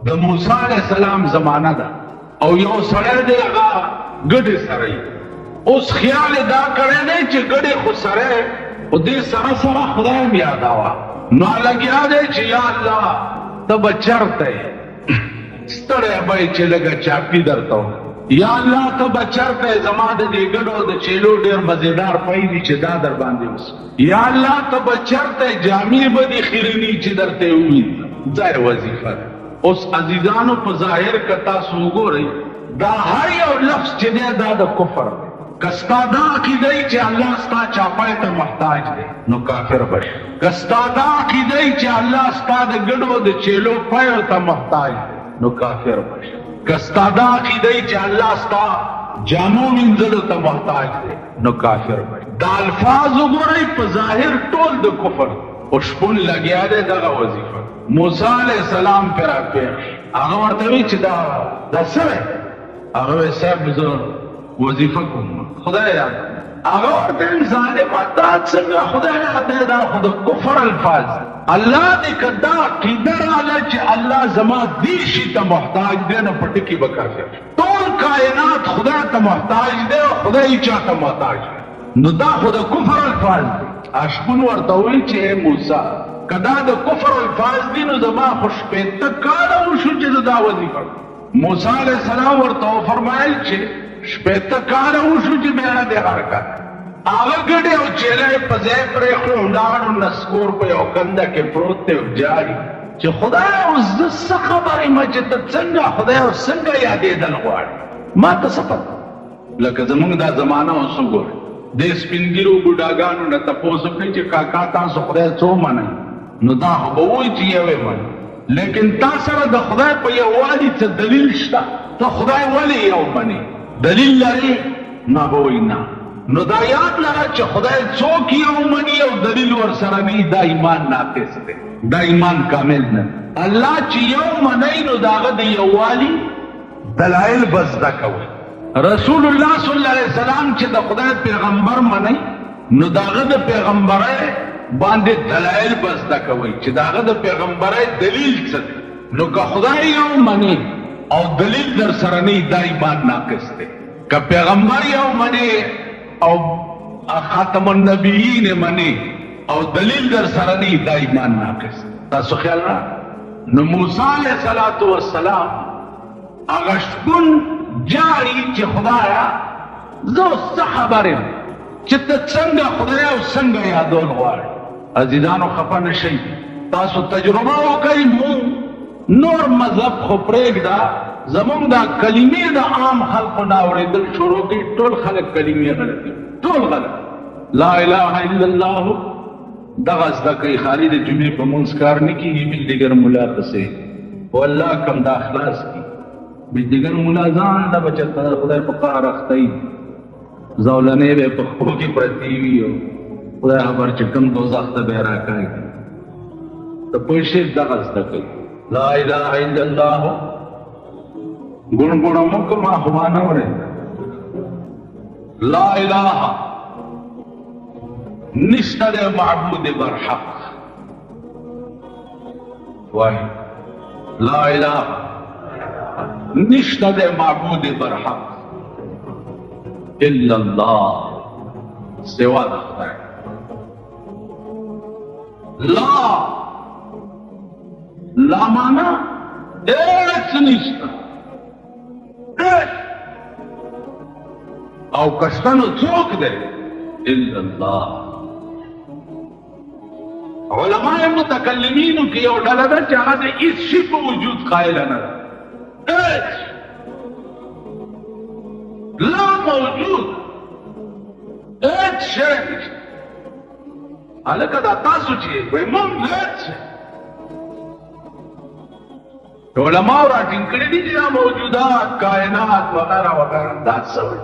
د موسی علیہ السلام زمانہ ده او یو سره دی هغه ګډه سره اوس خیال دا کړی دی چې ګډه خو سره او دې سره سره خدای م یاداوه نو لګیا دی چې یا الله ته به چرته ستړی به چې لږه چاپي درته یا الله ته به چرته زما د دې ګډو د چیلو ډېر مزېدار پی دي چې دا در باندې اوس یا الله ته به چرته جامې به دي خیرني چې درته وویني ځای وظیفه ده اوس عزیزانو په ظاهر که تاسو وګورئ دا هر یو لفظ چې دی دا د کفر دی که ستا دا عقیده ای چې الله ستا چاپای ته محتاج دی نو کافر بشي که ستا دا عقیده ای چې الله ستا د ګډو د چیلو پیو ته محتاج دی نو کافر بشي که ستا دا عقیده ای چې الله ستا جامو وینځلو ته محتاج دی نو کافر بشي دا الفاظ وګورئ په ظاهر ټول د کفر او شپون لګیا دی دغه وظیفه موسی علیہ السلام پر راپیښ هغه ورته وی چې دا سره هغه صاحب زه وظیفه کوم خدای یاد هغه ورته ظالم تا څنګه خدای یاد دا خود کفر الفاظ الله دې کدا عقیده رااله چې الله زما دې شي ته محتاج دی نه پټ کی وکړي ټول کائنات خدای ته محتاج دی خدای چا ته محتاج نو دا خود کفر الفاظ اشکون ورته وی چې موسی کدا د کفر الفاظ دي نو زما خوش پېته کاله وشو چې دا وظیفه موسی علیہ السلام ورته فرمایل چې شپېته کاله وشو چې بیا دې حرکت هغه ګډې او چیلې په ځای پرې خو ولاړو نسکور په یو کنده کې پروت دی جاري چې خدای اوس د څه خبرې ما چې ته څنګه خدای او څنګه یادېدل غواړي ما ته څه پته لکه زمونږ دا زمانه اوس وګورئ د سپینګیرو بوډاګانو نه تپوس کوي چې کاکا تاسو خدای څو منئ نو دا خو به وایي چې یوې منئ لیکن تا سره د خدای په یووالي څه دلیل شته ته خدای ولې یو منې دلیل لري نه به وایي نه نو دا یاد لره چې خدای څوک یو مني او دلیل ورسره نه دا ایمان ناقص دی دا ایمان کامل نه الله چې یو منئ نو د هغه د یووالي دلایل به زده کوئ رسول الله صلی الله علیه وسلم چې د خدای پیغمبر منئ نو د هغه د پیغمبرۍ باندې دلایل بس دا کوي چې داغه د پیغمبرای دلیل څه نو که خدای یو منی او دلیل در سره نه دا ایمان ناقص دی که پیغمبر یو منی او خاتم النبیین منی او دلیل در سره نه دا ایمان ناقص تاسو خیال را نو موسی علیہ السلام هغه شپون جاری چې خدایا زه څه خبرم چې ته څنګه خدای او څنګه یادول غواړې عزیزانو خفه نشئ تاسو تجربه وکئ نور مذهب خو پرېږده زمونږ دا کلمې د عام خلقو نه اورېدل شروع کړي ټول خلک کلمې غلطي ټول غلط لا اله الا الله دغه زده کوي خالي د جمعې په منځ کار نه کېږي بل دیګر ملا پسې خو الله کم دا اخلاص کړي بل دیګر ملا ځان د بچت خدای په کار اختی زولنې به په خو کې پرتی وي او خدای خبر چې کوم دوزخ ته به راکړي ته په شی دغه زده کوي لا اله الا الله ګون ګون مکه ما خوانه وره لا اله نشته د معبود برحق وای لا اله نشته د معبود برحق الا الله سوا د خدای لا معنا هیڅ نشته او کشتنو څوک دی الا الله علماء متکلمینو کې یو ډله ده چې هغه د هیڅ شي په وجود قایل نه ده لا موجود هیڅ شی نشته هلکه دا تاسو چې وایي موږ هیڅ علماء راټینګ کړي دي چې دا موجودات کائنات وغیره وغیره دا څه وایي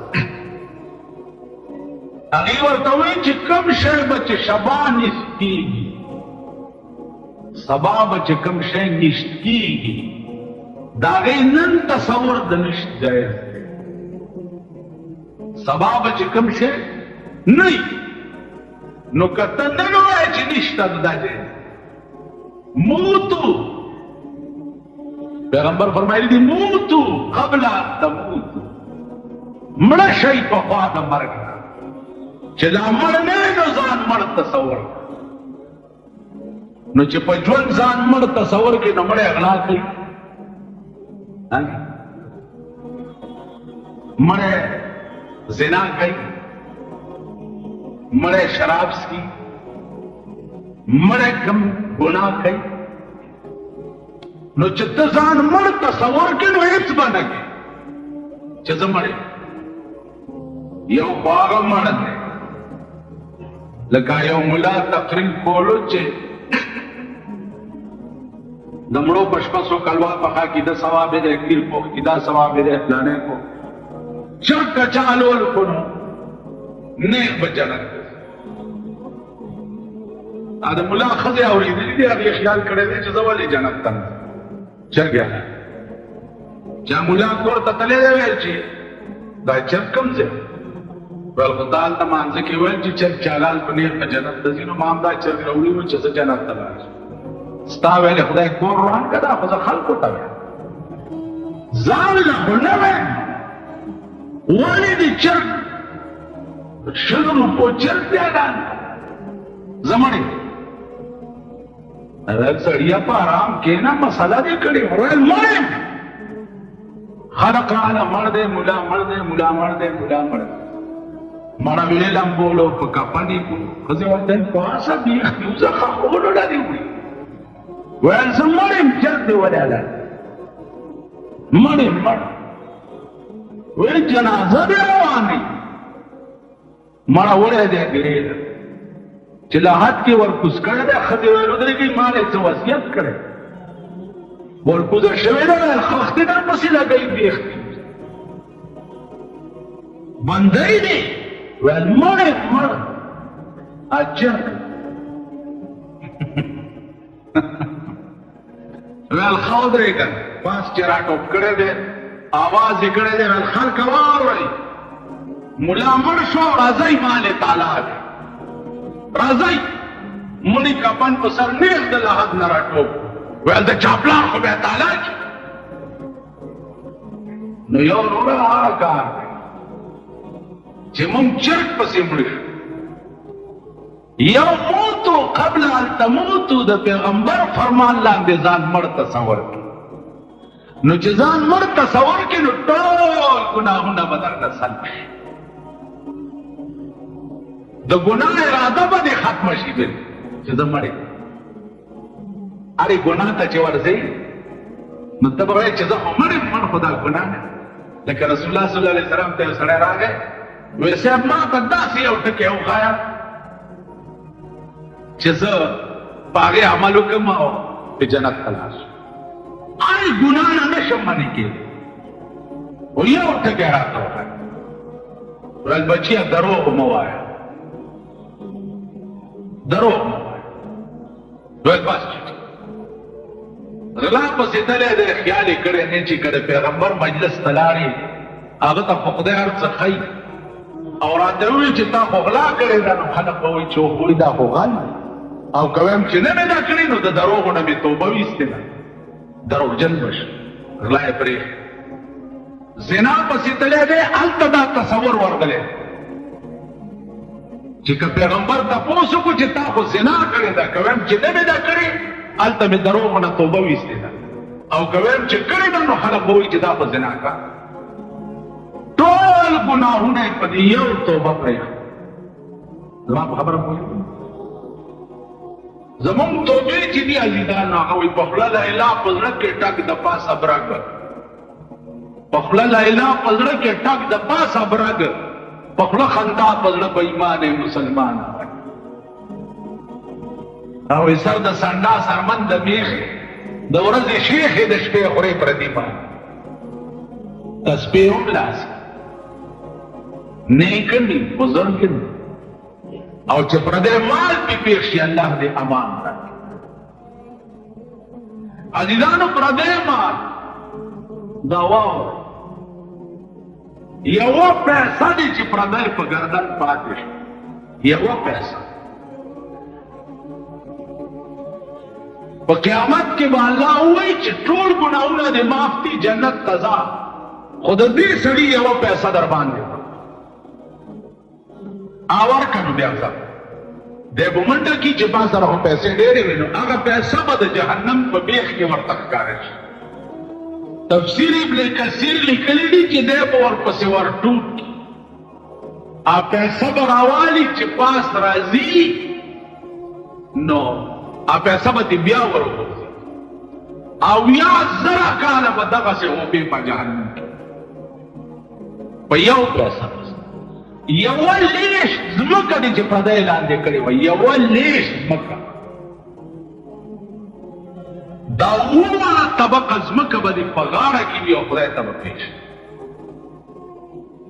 هغې ورته وایي چې کوم شی به چې شبا نشت کېږي سبا به چې کوم شی نشت کېږي د هغې نن تصور د نشت جایز دی سبا به چې کوم شی نه وي نو که ته نن وایې چې نشته دا جایز موتو پیغمبر فرمایلی دی موتو قبل ان تموتو، مړه شي په خوا د مرګ نه، چې لا مړ نه نو ځان مړ تصور، نو چې په ژوند ځان مړ تصور کې نو مړ اغلا کوي، مړ زنا کوي، مړ شراب څښي، مړ کم ګناه کوي، نو چې ته ځان مړ تصور کې نو هیڅ به نه کوي چې زه مړ یو خو هغه مړ دی لکه یو ملا تقریر کولو چې د مړو په شپه څو کلوا پخا کې د ثواب دی کیر پوخ کې دا ثواب دی فلانه کو چرک چالول کو نیک به جنت ا د ملا خزه اورېدلې دی هغه خیال کړی دی چې زه ولې جنت ته چرګیا چا مولا کور ته تللی دی ویل چې دا چرګ کوم ځای ول خدای ته مانځه کې ویل چې چرګ چالان په نیت په جنت ته ځي نو ما هم دا چرګ راوړي و چې زه جنت ته لاړ شم ستا ویلې خدای کور روان که دا خو زه خلکو ته ویم ځان له خو نه ویم ولې دې چرګ شلو روپو چرګ پیادان زه مړې اگر سړیا په آرام کې نه مسله دې کړې ویل مړ خلق راله مړ دی ملا مړ دی ملا مړ دی ملا مړ دی مړه ویلې لمبولو په کپنې کو ښځې ورته پاسه بیخ یوزه خاخولو ډارې وړي ویل زه مړ یم چرګ دې ولاله مړ یم مړ ویل جنازه دې روانې مړه وړی دی ګرېده چې لاحت کې ورکوز کړی دی ښځې ویل ودرېږئ ما دې څه وصیت کړی ورکوزه شوې ده ویل خښتې درپسې لګئ بیختې بندۍ دی ویل مړ یم مړ اچرګ ویل ښه ودرېږه پاس چې راټوپ کړی دی آواز یې کړی دی ویل خلکه واورئ ملا مړ شو راځئ مالې تالا دی راځئ مړي کپن په سر نیغ د لحد نه راټوپ ویل د چاپلان خو بیا تالا شي نو یو وروره هغه کار دی چې مونږ چرګ پسې مړ شو یو موتو قبل ان تموتو د پیغمبر فرمان لاندې ځان مړ تصور کړي نو چې ځان مړ تصور کړي نو ټول ګناهونه به درنه سلب شي د ګناه اراده به دې ختمه شي بل چې زه مړ یم اړې ګناه ته چې ورځئ نو ته به وایې چې زه خو مړ یم مړ خو دا ګناه نه لکه رسول الله صلی الله علیه وسلم ته یو سړی راغی ویل صاحب ما ته داسې یو ټکی وښایه چې زه په هغې عمل وکړم او په جنت ته لاړ شم اړې ګناه نه نشم منې کېدی خو یو ټکی راته وښایه ویل بچیه دروغ مه وایه دروغ مه وایه ویل بس غلا پسې تللی دی خیال یې کړی دی چې که د پیغمبر مجلس ته لاړې هغه ته خو خدای هر څه ښایي او راته ووایي چې تا خو غلا کړې ده نو خلک به وایي چې وایي دا خو غل او که وایم چې نه مې دا کړې نو د دروغو نه مې توبه ویستې ده دروغجن به شم غلا یې پرېښې زنا پسې تللی دی هلته دا تصور ورغلی چې که پیغمبر تپوس وکړو چې تا خو زنا کړې ده که وایم چې نه مې دا کړې هلته مې دروغو نه توبه ویستې ده او که وایم چې کړې ده نو خلک به وایي چې دا خو زنا کا ټول ګناهونه یې په دې یو توبه پرېښه زما په خبره پوهېږئ زمونږ توبې چې دي عزیزانو هغه وایي په خوله لا اله په زړه کې ټک د پاسه برګ په خوله لا اله په زړه کې ټک د پاسه برګ په خوله خندا په زړه به ایمان مسلمان او سر د سنډا سرمن د میخې د ورځې شیخې د شپې خورې پردي باندې تسبیح هم لاسي نیک دي بزرګ دي او چې پردی مال پې پېښ شي الله دې امان راکړي عزیزانو پردی مال دا واورئ یوه پیسه دي چې پردی په ګردن پاتې شي یوه پیسه په قیامت کې به الله وایي چې ټول ګناهونه دې معاف دي، جنت ته ځه، خو د دې سړي یوه پیسه در باندې ورکړه. نو بیا ځه دی به منډه کي چې ما سره خو پیسې ډېرې وي، نو هغه پیسه به د جهنم په بیخ کې ورته ښکاره شي. تفسیر ابن کثیر لیکلی دي چې دی به ورپسې ورټوټ کي، پیسه به راوالي چې پاس راځي، نو پیسه به دې بیا ورغورځي، او یا زره کاله به دغسې غوپې په جهنم کې په یو پیسه یوه لیش ځمکه دې چې پردی لاندې کړې وه، یوه لیش ځمکه، دا اووه طبقه ځمکه به دې په غاړه کې وي او خدای ته به پېښ،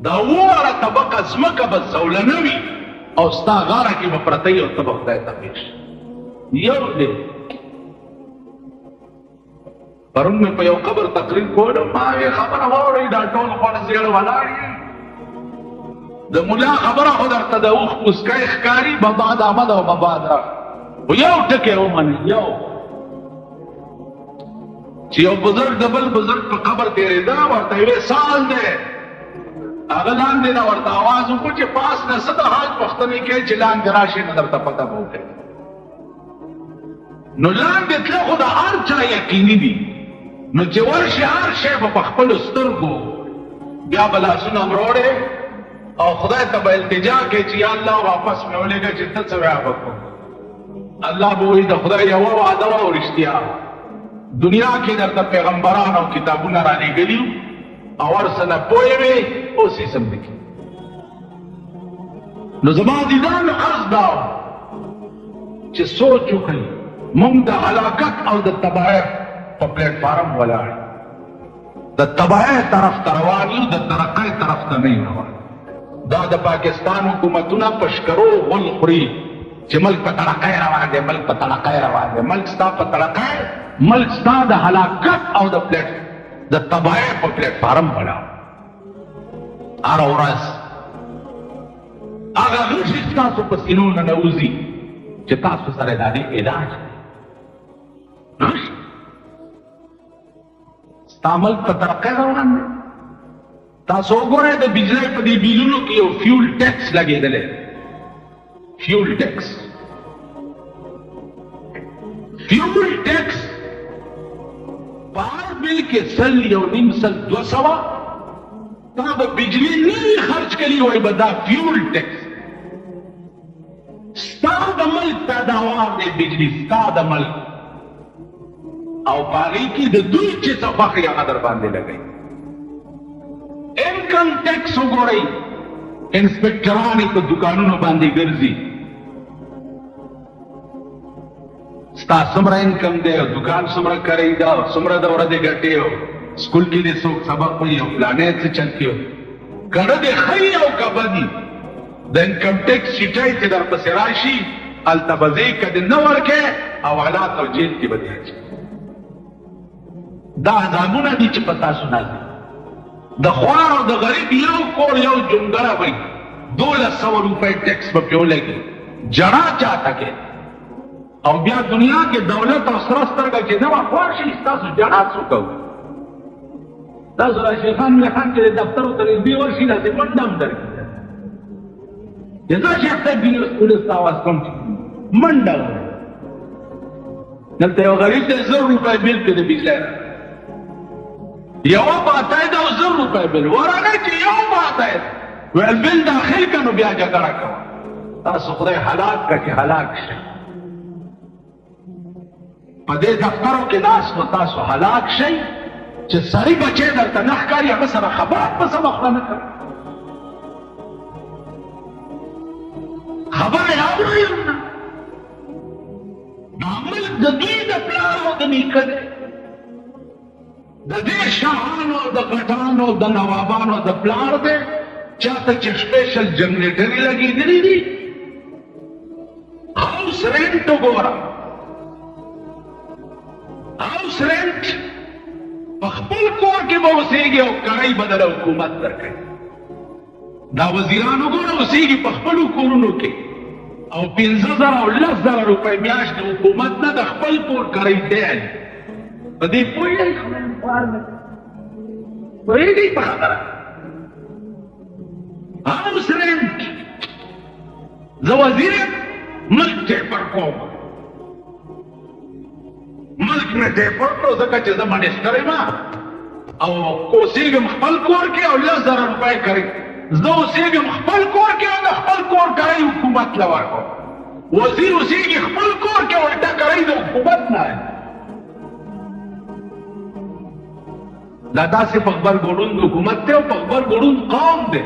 دا اووه طبقه ځمکه به زولنه وي او ستا غاړه کې به پرته وي او ته به خدای ته پېښ. یو دی پرون مې په یو قبر تقریر کولو، ما یې خبره واورئ، دا ټول خواړه زیړه ولاړ یې، د ملا خبره خو درته د اوښ پوسکی ښکاري، بباد آمد او بباد را، خو یو ټکی ومنئ، یو چې یو بزرګ د بل بزرګ په قبر تېرېده، ورته یې سال دی، هغه لاندې نه ورته اواز وکړو چې پاس نه څه د حاج پوښتنې کوې چې لاندې راشي نو درته پته به وکړي. نو لاندې تله خو د هر چا یقیني دي، نو چې ورشي هر شی به په خپلو سترګو، بیا به لاسونه مروړې او خدای ته به التجا کوي چې یا الله واپس مې ولېږه چې ته څه بیا به کوم. الله به وایي د خدای یوه وعده وه او رښتیا، دنیا کې درته پیغمبران او کتابونه رالېږلي او ورسره پوه وې، اوس یې سم نه کړي. نو زما دیدانو عرض دا چې سوچ وکړئ، موږ د هلاکت او د تباهۍ په پلیټ فارم ولاړ، د تباهۍ طرف ته روان یو، د ترقۍ طرف ته نه یو روان. دا د پاکستان حکومتونه په شکرو غول خوري چې ملک په ترقۍ روان دی، ملک په ترقۍ روان دی، ملک ستا په ترقۍ، ملک ستا د هلاکت او د تباهۍ په پلیټ فارم ولاړ. هره ورځ هغه غشي ستاسو په سینو نه نوځي چې تاسو سره د هغې علاج ستا ملک په ترقۍ روان دی. تاسو وګورئ د بجلۍ په دې بیلونو کې یو فیول ټیکس لګېدلی، فیول ټیکس، فیول ټیکس په هر بل کې 100 یو نیم 100 200 تا به بجلي نه وي خرج کړي، وایي به دا فیول ټیکس ستا د ملک پیداوار دی، بجلي ستا د ملک، او په هغې کې د دوی چې څه خوښ یې هغه در باندې لګوي. انکم ټیکس وګورئ، انسپکټران یې په دوکانونو باندې ګرځي، ستا څومره انکم دی او دوکان څومره کرئ دا څومره د ورځې ګټې او سکول کې دې څوک سبق وایي او فلانی څه چل کې و، که دې ښه وي او که بد وي، د انکم ټیکس چیټۍ چې درپسې راشي هلته به ځې، که دې نه ورکې حوالات او جیل کې به دې اچي. دا عذابونه دي چې په تاسو نازل، د خوار او د غریب یو کور یو جونګره وي، 1200 روپۍ ټیکس به پرې ولګي، جړا چاته کې، او بیا دنیا کې دولت او سره سترګه چې نه وه خوار شي، ستاسو جړا څوک کوي؟ تاسو راشد خان ملي خان چې دفتر ته نږدې ورشي داسې منډه هم درکړي، چې زه شیخ صاحب پولیس ته اواز کوم چې منډه وکړي. دلته یو غریب دی 100 روپۍ بیل پرې د بجلۍ یوه باتای ده او 100 روپۍ بیل، ورانه چې یو باتای ده ویل بیل داخل که نو بیا جګړه کوه. تاسو خدای هلاک که چې هلاک شئ، په دې دفترو کې ناست نو تاسو هلاک شئ چې سړي بچی درته نه ښکاري، هغه سره خبره په سمه خوله نه کوي، خبره یې اورئ هم نه. دا ملک د دوی د پلار او د نیکه دی، د دې شاهانو او د غټانو او د نوابانو د پلار دی، چاته چې سپیشل جنریټرې لګېدلي دي. هاوس رینټ وګوره، هاوس رینټ په خپل کور کې به اوسېږي او کړی به دله حکومت درکوي. دا وزیران وګوره اوسېږي په خپلو کورونو کې، او 15,000 او 10,000 روپۍ میاشت د حکومت نه د خپل کور کړی دی په دې پوهېږئ پوهېږئ په خبره هاوس رنټ زه وزیر یم ملک ټیپر کوم ملک نه ټیپر کړو ځکه چې زه منسټر یم او اوسېږم خپل کور کې او 10,000 روپۍ کوي زه اوسېږم خپل کور کې او د خپل کور کړی حکومت له ورکړو وزیر اوسېږي خپل کور کې الټه کړی د حکومت نه دا داسې په غبرګوڼون حکومت دی او په غبرګوڼون قوم دی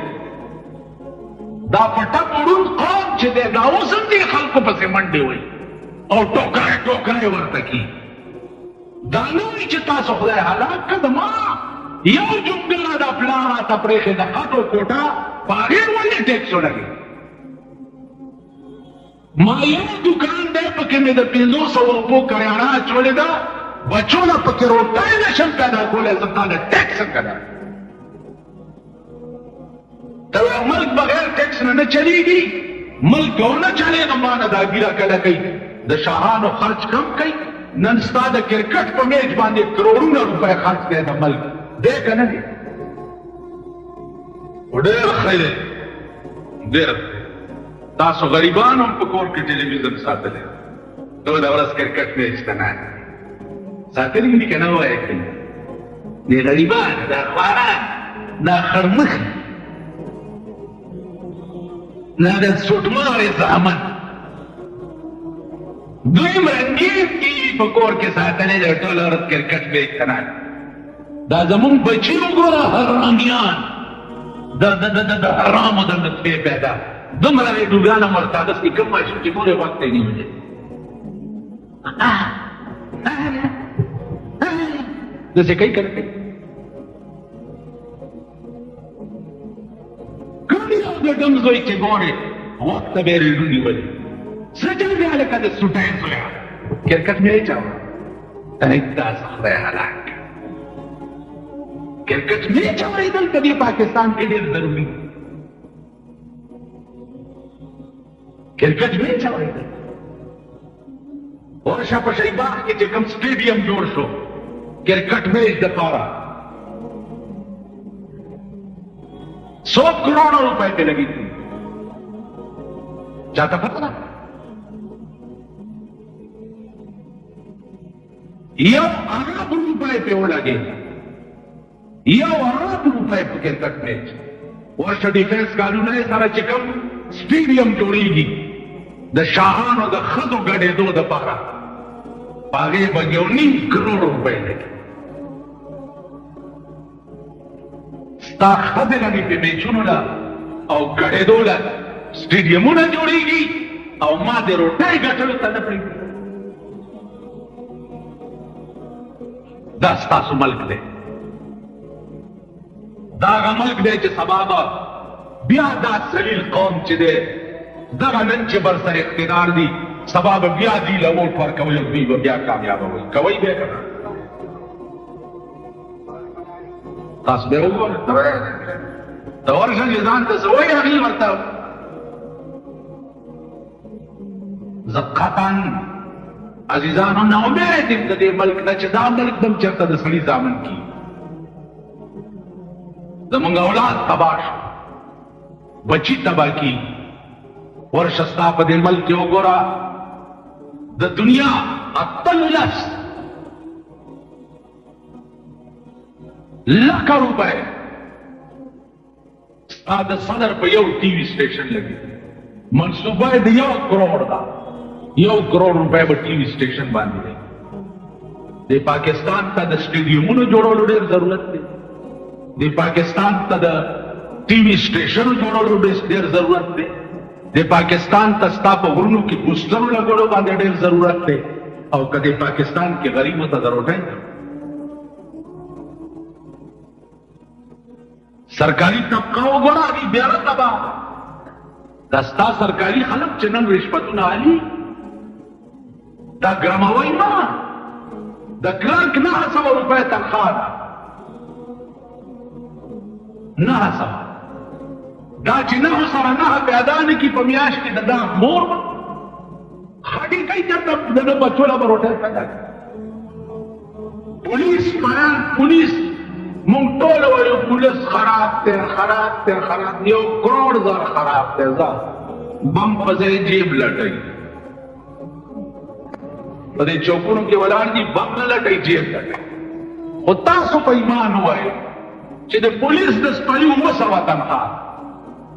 دا پټه ګوڼون قوم چې دی دا اوس هم دې خلکو پسې منډې وایي او ټوکرې ټوکرې ورته کي دا نه وایي چې تاسو خدای هلاک کړه د ما یو جونګله د پلار راته پرېښې د خټو کوټه په هغې ولې ټیکس ولګي ما یو دوکان دی پکې مې د 500 روپو کریانه اچولې ده بچو نه پکې روټۍ نشم پیدا کولی زه تا نه ټیکس څنګه ده ته ملک بغیر ټیکس نه نه چلیږي ملک او نه چلېږه ما نه دا ګیره کله کوي د شاهانو خرچ کم کوي نن ستا د کرکټ په میچ باندې کروڑونه روپۍ خرچ دی د ملک دی که نه دی ډېر ښه دی ډېر تاسو غریبان هم په کور کې ټلویزیون ساتلی ټوله ورځ کرکټ میچ ته نه ساتلی دي که نه ووایه کې دی غریبان دا خواران دا خرمخ نه د سوټمارې زامن دوی رنګین کېږي په کور کې ساتلی دی ټوله ورځ کرکټ میچ ته نه دا زمونږ بچي وګوره حرامیان د حرامو د نطفې پیدا دومره ویډیوګان هم ورته اخیستي کوم ماشوم چې ګورې وخت یې نیولی داسې کوي که نه کوي کوم یو د ډم زوی چې ګورې وخت ته به یې ریډو نیولي څه چل دی هلکه د سوټۍ زویه کرکټ مې اچوه داسې خدای هلاک کرکټ میچ اورېدل که دې پاکستان کې ډېر ضروري کرکټ میچ اورېدل ورشه په شیباغ کې چې کوم سټېډیم جوړ شو کرکټ میچ دپاره 100 کروڑ روپے پہ لگی تھی چاہتا پتہ نا یو ارب روپے پہ وہ لگے یو ارب روپے پہ کرکٹ میچ ورشه ډیفنس کارونه سره چې کوم سټېډیم جوړیږي د شاهانو د ښځو ګډېدو دپاره په هغې به 1.5 کروڑ روپۍ لګي ستا ښځې لګي په میچونو له او ګډېدو له سټېډیمونه جوړیږي او ما د روټۍ ګټلو ته نه پرېږدي دا ستاسو ملک دی دا هغه ملک دی چې سبا به بیا دا سلیل قوم چې دی دغه نن چې بر سره اقتدار دي سبا به بیا دوی له ووټ ورکوي او دوی به بیا کامیابوي کوئ بیا که نه تاسو بیا وګورئ ته ورشه چې ځان ته څه وایي هغې ورته زقاتان عزیزانو ناامید یم د دې ملک نه چې دا ملک دم چېرته د سړي زامن کي زمونږ اولاد تباه شو بچي تباه کی ورشه ستا په دې ملک کې وګوره د دنیا 18 لکه روپۍ ستا د صدر په یو ټي وي سټیشن لګي منصوبه یې د 1 کروڑ ده 1 کروڑ روپۍ به ټي وي سټیشن باندې دی د پاکستان ته د سټېډیمونو جوړولو ډېر ضرورت دی د پاکستان ته د ټي وي سټیشنو جوړولو ډېر ضرورت دی د پاکستان ته ستا په غرونو کې پوسټرو لګولو باندې ډېر ضرورت دی او که د پاکستان کې غریبو ته د روټۍ سرکاري طبقه وګوره هغې بیا نه تباه دا ستا سرکاري خلک چې نن رشوتونه علي دا ګرموئ مه د کلرک 900 روپۍ تنخواه ده 900 دا چې 9 سره 9 پیدا نه کړي په میاشت کې د دا مور خاطی کئی چرتا دنو بچولا بروٹے پیدا کر پولیس مایان پولیس مونږ ټول وایو پولیس خراب ته خراب ته خراب یو کروڑ زر خراب ته ځا بم په ځای جیب لټي په دې چوکونو کې ولاړ دي بم لټي جیب لټي او تاسو په ایمان وایو چې د پولیس د سپایو وسوه تنخوا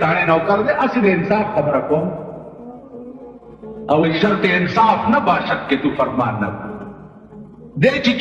تاړې نوکر دې اسی د انصاف خبره کوم او شرط انصاف نه باشد کې تو فرمان نه دې چې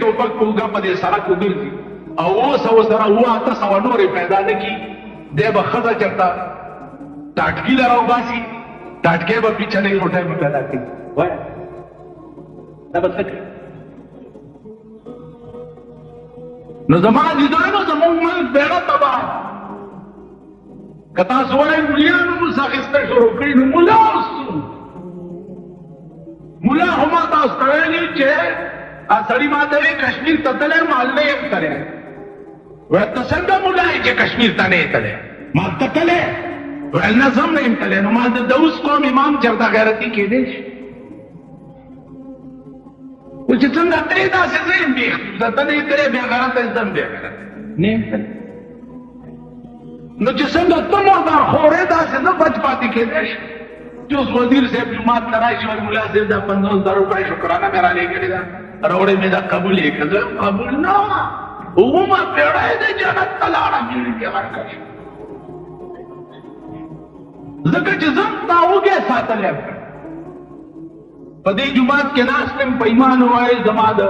ټوپک کوګه په دې سړک وګرځي او اوس سره هوا تاسو نورې پیدا نه کی دې به خزه چرتا ټاټکی لراو باسي ټاټکې به پیچھے روټه به پیدا کوي وای دا به څه نو زمانه دي دانو زموږ ملک بیره تبا کتا سوای مليانو مساخسته شروع کړی نو مولا اوسو مولا هما تاسو ته ویلي چې سړی ماته کشمیر ته تللی مال نه یم تللی ورته څنګه مولا یې چې کشمیر ته نه یې تللی مال ته تللی ویل نه زه هم نه یم تللی نو ما د اوس قوم امام چېرته غیرتي کېدی شي و چې څنګه ته یې داسې زه یم بېخ زه ته نه یې تللی بې غیرته یې زه هم بې غیرته نه یم تللی نو چې څنګه ته مردار خورې داسې زه بچ پاتې کېدی شي چې اوس وزیر صاحب جومات ته راشي وایي ملا صاحب دا 50,000 روپۍ شکرانه مې رالېږلې ده راوړې مې دا قبول یې کړه زه قبول نه اوومه پېړۍ د جنت ته لاړم مېړې کې ورکړه ځکه چې زه هم تا وږی ساتلی یم په دې جومات کې ناست یم په ایمان ووایې زما د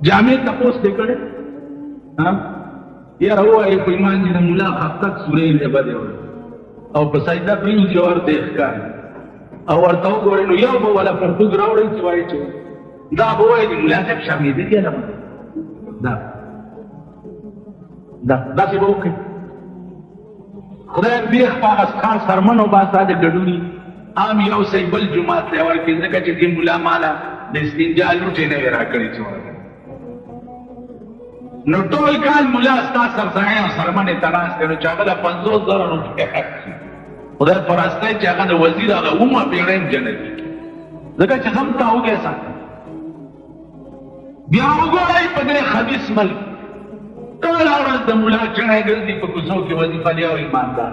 جامې تپوس دې کړی یاره ووایې په ایمان چې د ملا خفتک سورې یې بدې وړه او په سجده پرېوځي او ورته یې ښکاري او ورته وګورئ نو یو به والا پرتوګ راوړئ چې وایي چې دا به وایي د ملا صاحب شرمېدلي ده داسې به وکړي خدای بیخ په هغه خان سرمن وباسه د ګډوني عام یو صحیح بل جومات ته یې ورکړي ځکه چې دې ملا ماله د استنجا لوټې نه وې راکړې چې نو ټول کال ملا ستا سرسایه او سرمنې ته ناست دی نو چې هغه له 50,000 روپۍ خدای پرستی چې هغه د وزیر هغه اومه پېړۍ هم جنتي ځکه چې زه هم تا وږی ساتم بیا وګورئ په دې خبیث ملک ټوله ورځ د ملا چڼی ګرځي په کوڅو کې وظیفه لیا او ایماندار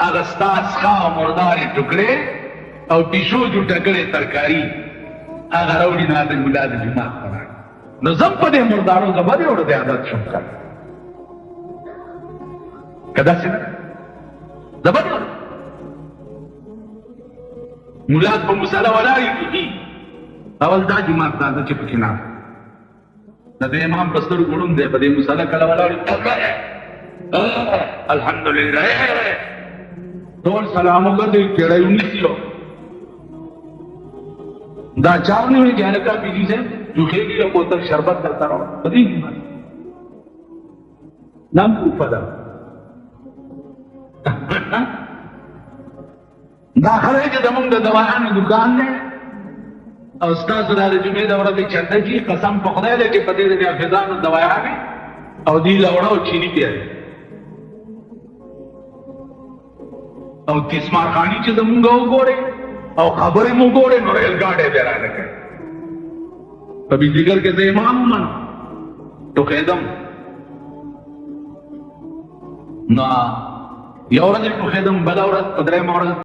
هغه ستا څښا او مردارې ټوکړې او پیشو جوټه کړې ترکاري هغه راوړي نه د ملا د جومات ته راغی نو زم په دې مردارو زه به دې وړو د عادت شم که داسې نه زه به دې وړو ملات په مسله ولاړې دي اول دا جومات دا ده چې پکې ناست د دې امام په سترګو ړوند دی په دې مسله کله ولاړې الحمدلله ټول سلام وکړي کېړی ونیسي دا چار نه وي جانکا بیجی سے جوخېږي یو بوتل شربت درته راوړه په دې جومات نام کوفه ده دا خلک چې زمونږ د دوايانو دکان دی او ستاسو دا د جمعې د ورځې چنده چې قسم په خدای دی چې په دې د حافظانو دوایانې او دې له وړه او چیني پیاز او تسمار خاني چې زمونږ وګورئ او خبرې مو ګورئ نو ریل ګاډی دی رانه کوي په بجلیګر کې زه امام ومنم ټوکېدم نو یو ورځ ټوکېدم بله ورځ په درېیمه ورځ